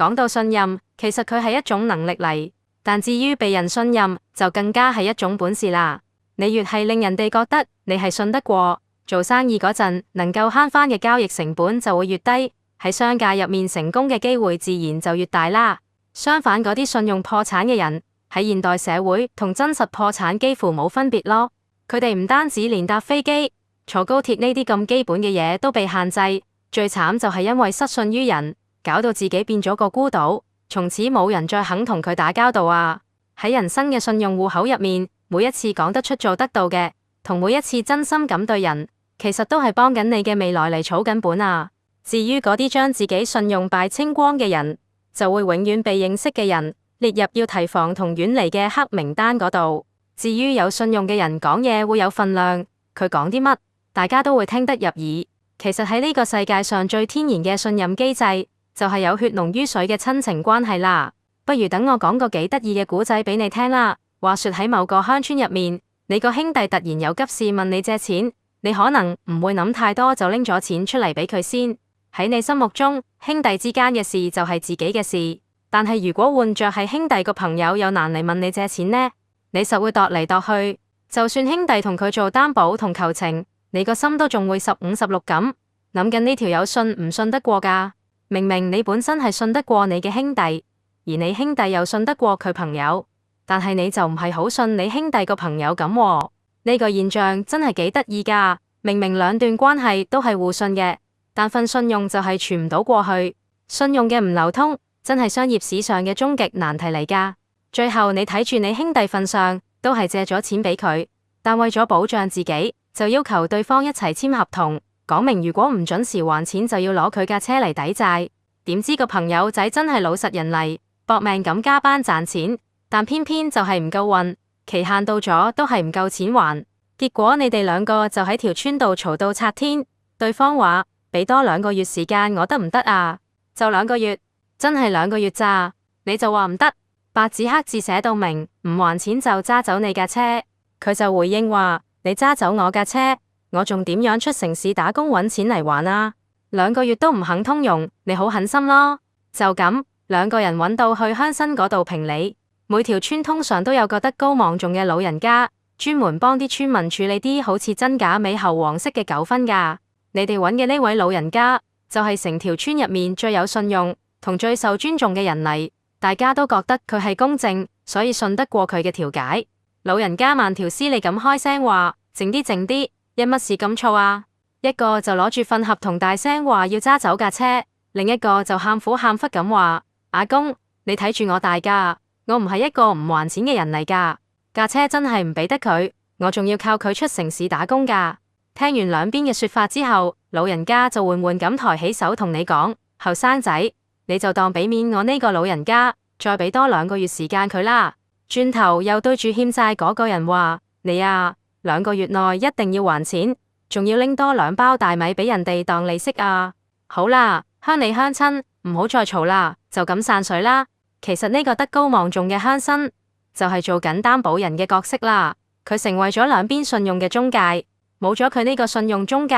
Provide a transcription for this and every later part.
講到信任，其實佢係一種能力嚟，但至於被人信任，就更加係一種本事啦。你越係令人哋覺得你係信得過，做生意嗰陣能夠慳返嘅交易成本就會越低，喺商界入面成功嘅機會自然就越大啦。相反，嗰啲信用破產嘅人喺現代社會同真實破產幾乎冇分別咯。佢哋唔單止連搭飛機、坐高鐵呢啲咁基本嘅嘢都被限制，最慘就係因為失信於人，搞到自己變咗個孤島，從此冇人再肯同佢打交道啊！喺人生嘅信用戶口入面，每一次講得出做得到嘅，同每一次真心咁對人，其實都係幫緊你嘅未來嚟儲緊本啊！至於嗰啲將自己信用敗清光嘅人，就會永遠被認識嘅人列入要提防同遠離嘅黑名單嗰度。至於有信用嘅人講嘢會有分量，佢講啲乜，大家都會聽得入耳。其實喺呢個世界上最天然嘅信任機制，就係有血濃於水嘅親情關係啦。不如等我講個幾得意嘅故仔俾你聽啦。話說喺某個鄉村入面，你個兄弟突然有急事問你借錢，你可能唔會諗太多就拎咗錢出嚟俾佢先。喺你心目中，兄弟之間嘅事就係自己嘅事。但係如果換着係兄弟個朋友有難嚟問你借錢呢，你實會度嚟度去。就算兄弟同佢做擔保同求情，你個心都仲會15、16咁諗緊呢條友信唔信得過㗎？明明你本身係信得過你嘅兄弟，而你兄弟又信得過佢朋友，但係你就唔係好信你兄弟個朋友咁喎。呢個現象真係幾得意㗎。明明兩段關係都係互信嘅，但份信用就係傳唔到過去。信用嘅唔流通，真係商業史上嘅終極難題嚟㗎。最後你睇住你兄弟份上，都係借咗錢俾佢，但為咗保障自己，就要求對方一齊簽合同，講明如果唔準時還錢，就要攞佢架車嚟抵債。點知個朋友仔真係老實人嚟，搏命咁加班賺錢，但偏偏就係唔夠運，期限到咗都係唔夠錢還。結果你哋兩個就喺條村度嘈到拆天。對方話俾多2個月時間我得唔得啊？就2個月，真係2個月咋？你就話唔得，白紙黑字寫到明，唔還錢就揸走你架車。佢就回應話：你揸走我架車，我仲點樣出城市打工搵錢嚟還啊？2個月都唔肯通融，你好狠心咯。就咁，2個人搵到去鄉紳嗰度評理。每條村通常都有個德高望重嘅老人家，專門幫啲村民處理啲好似真假美猴王式嘅糾紛噶。你哋搵嘅呢位老人家，就係成條村入面最有信用同最受尊重嘅人嚟，大家都覺得佢係公正，所以信得過佢嘅調解。老人家慢條斯理咁開聲話：靜啲靜啲，因乜事咁燥啊？一個就攞住份合同大聲話要揸走架車，另一個就喊苦喊忽咁話：阿公，你睇住我大噶，我唔係一個唔還錢嘅人嚟噶，架車真係唔俾得佢，我仲要靠佢出城市打工噶。聽完兩邊嘅說法之後，老人家就緩緩咁抬起手同你講：後生仔，你就當俾面我呢個老人家，再俾多2個月時間佢啦。轉頭又對住欠債嗰個人話：你啊，2個月內一定要還錢，仲要拎多2包大米俾人哋當利息啊！好啦，鄉里鄉親，唔好再嘈啦，就咁散水啦。其實呢個德高望重嘅鄉紳就係做緊擔保人嘅角色啦，佢成為咗兩邊信用嘅中介。冇咗佢呢個信用中介，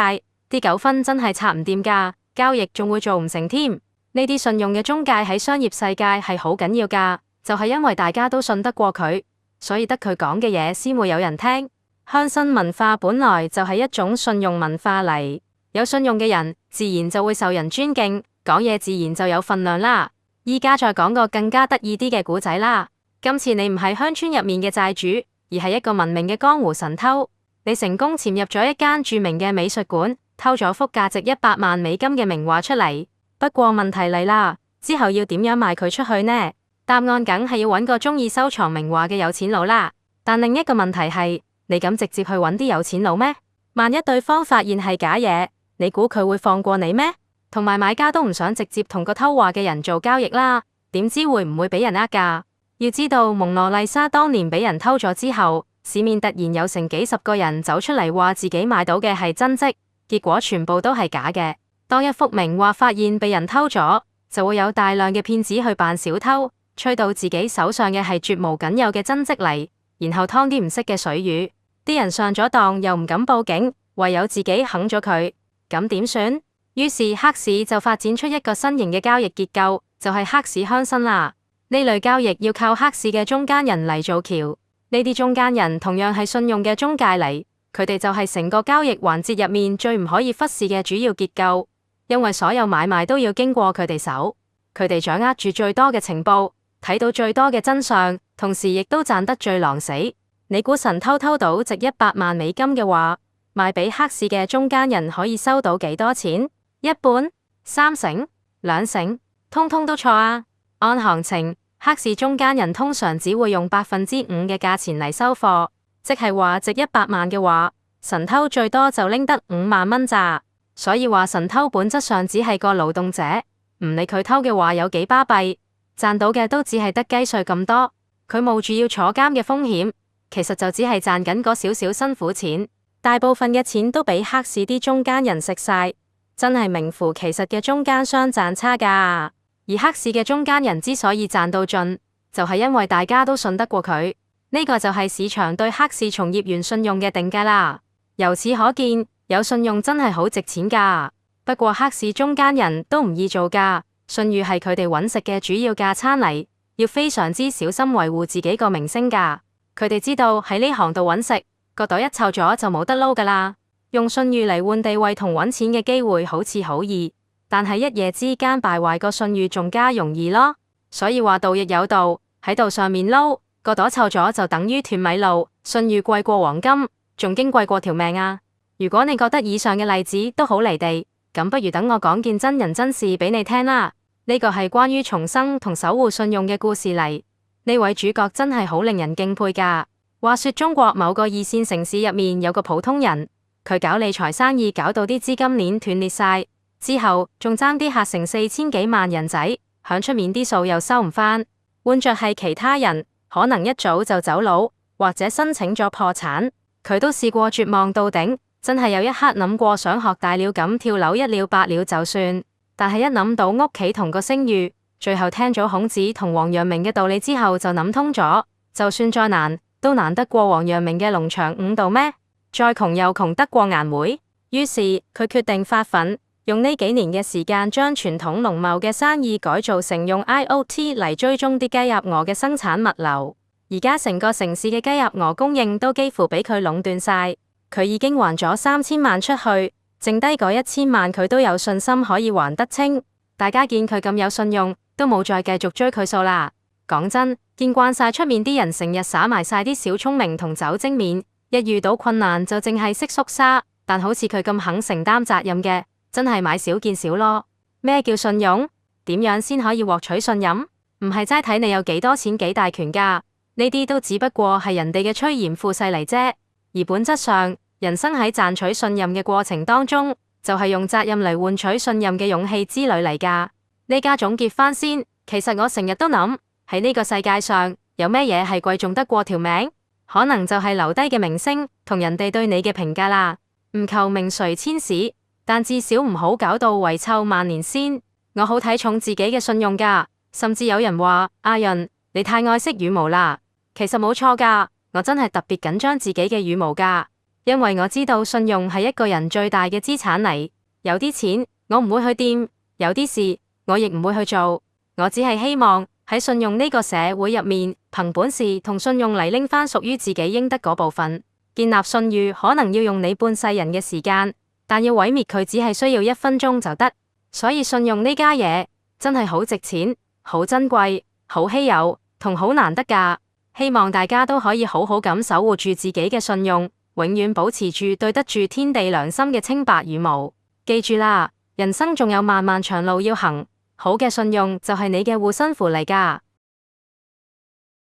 啲糾紛真係拆唔掂噶，交易仲會做唔成添。呢啲信用嘅中介喺商業世界係好緊要噶，就係因為大家都信得過佢，所以得佢講嘅嘢先會有人聽。鄉紳文化本來就係一種信用文化嚟，有信用嘅人自然就會受人尊敬，講嘢自然就有份量啦。依家再講個更加得意啲嘅故仔啦。今次你唔係鄉村入面嘅債主，而係一個聞名嘅江湖神偷。你成功潛入咗一間著名嘅美術館，偷咗幅價值100萬美金嘅名畫出嚟。不過問題嚟啦，之後要點樣賣佢出去呢？答案梗係要揾個中意收藏名畫嘅有錢佬啦。但另一個問題係，你敢直接去揾啲有錢佬咩？萬一對方發現係假嘢，你估佢會放過你咩？同埋買家都唔想直接同個偷畫嘅人做交易啦，點知會唔會俾人呃㗎？要知道蒙娜麗莎當年俾人偷咗之後，市面突然有成幾10個人走出嚟話自己買到嘅係真跡，結果全部都係假嘅。當一幅名畫發現被人偷咗，就會有大量嘅騙子去扮小偷，吹到自己手上嘅係絕無僅有嘅真跡嚟，然後劏啲唔識嘅水魚。啲人上咗當又唔敢報警，唯有自己啃咗佢，咁點算？於是黑市就發展出一個新型嘅交易結構，就係黑市鄉紳啦。呢類交易要靠黑市嘅中間人嚟做橋，呢啲中間人同樣係信用嘅中介嚟，佢哋就係成個交易環節入面最唔可以忽視嘅主要結構，因為所有買賣都要經過佢哋手，佢哋掌握住最多嘅情報，睇到最多嘅真相，同時亦都賺得最狼死。你估神偷偷到值100萬美金嘅話，賣俾黑市嘅中間人可以收到幾多錢？一半、三成、兩成，通通都錯啊！按行情，黑市中間人通常只會用5%嘅價錢嚟收貨，即係話值100萬嘅話，神偷最多就拎得5萬蚊咋。所以話神偷本質上只係個勞動者，唔理佢偷嘅話有幾巴閉，賺到嘅都只係得雞稅咁多。佢冒住要坐監嘅風險，其實就只係賺緊嗰少少辛苦錢，大部分嘅錢都俾黑市啲中間人食晒，真係名副其實嘅中間商賺差價。而黑市嘅中間人之所以賺到盡，就係因為大家都信得過佢，呢個就係市場對黑市從業員信用嘅定價啦。由此可見，有信用真係好值錢噶。不過黑市中間人都唔易做噶，信譽係佢哋揾食嘅主要架撐嚟，要非常之小心維護自己個名聲噶。佢哋知道喺呢行度揾食，個袋一臭咗就冇得撈噶啦。用信譽嚟換地位同揾錢嘅機會好似好易，但係一夜之間敗壞個信譽仲加容易咯。所以話道亦有道，喺道上面撈，個袋臭咗就等於斷米路，信譽貴過黃金，仲矜貴過條命啊！如果你覺得以上嘅例子都好離地，咁不如等我講件真人真事俾你聽啦。呢個係關於重生同守護信用嘅故事嚟。呢位主角真係好令人敬佩噶。話說中國某個二線城市入面有個普通人，佢搞理財生意搞到啲資金鏈斷裂晒，之後仲爭啲嚇成4000幾萬人仔，響出面啲數又收唔返。換着係其他人，可能一早就走佬，或者申請咗破產。佢都試過絕望到頂，真係有一刻諗過想學大鳥咁跳樓一了百了就算，但係一諗到屋企同個聲譽，最後聽咗孔子同王陽明嘅道理之後就諗通咗，就算再難，都難得過王陽明嘅龍場悟道咩？再窮又窮得過顏回？於是佢決定發奮，用呢幾年嘅時間將傳統農貿嘅生意改造成用 IoT 嚟追蹤啲雞鴨鵝嘅生產物流。而家成個城市嘅雞鴨鵝供應都幾乎俾佢壟斷晒，佢已經還咗3000萬出去，剩低嗰1000萬佢都有信心可以還得清。大家見佢咁有信用，都冇再繼續追佢數啦。講真，見慣晒出面啲人成日耍埋晒啲小聰明同走精面，一遇到困難就淨係識縮沙。但好似佢咁肯承擔責任嘅，真係買少見少咯。咩叫信用？點樣先可以獲取信任？唔係齋睇你有幾多錢幾大權噶。呢啲都只不過係人哋嘅趨炎附勢嚟啫，而本質上，人生喺賺取信任嘅過程當中，就係用責任嚟換取信任嘅勇氣之旅嚟噶。呢家總結翻先，其實我成日都諗，喺呢個世界上，有咩嘢係貴重得過條命？可能就係留低嘅名聲同人哋對你嘅評價啦。唔求名垂千史，但至少唔好搞到遺臭萬年先。我好睇重自己嘅信用噶，甚至有人話阿潤，你太愛惜羽毛啦。其實冇錯噶，我真係特別緊張自己嘅羽毛噶，因為我知道信用係一個人最大嘅資產嚟。有啲錢我唔會去掂，有啲事我亦唔會去做。我只係希望喺信用呢個社會入面，憑本事同信用嚟拎翻屬於自己應得嗰部分。建立信譽可能要用你半世人嘅時間，但要毀滅佢只係需要1分鐘就得。所以信用呢家嘢真係好值錢、好珍貴、好稀有同好難得噶。希望大家都可以好好咁守護住自己嘅信用，永遠保持住對得住天地良心嘅清白羽毛。記住啦，人生仲有漫漫長路要行，好嘅信用就係你嘅護身符嚟噶。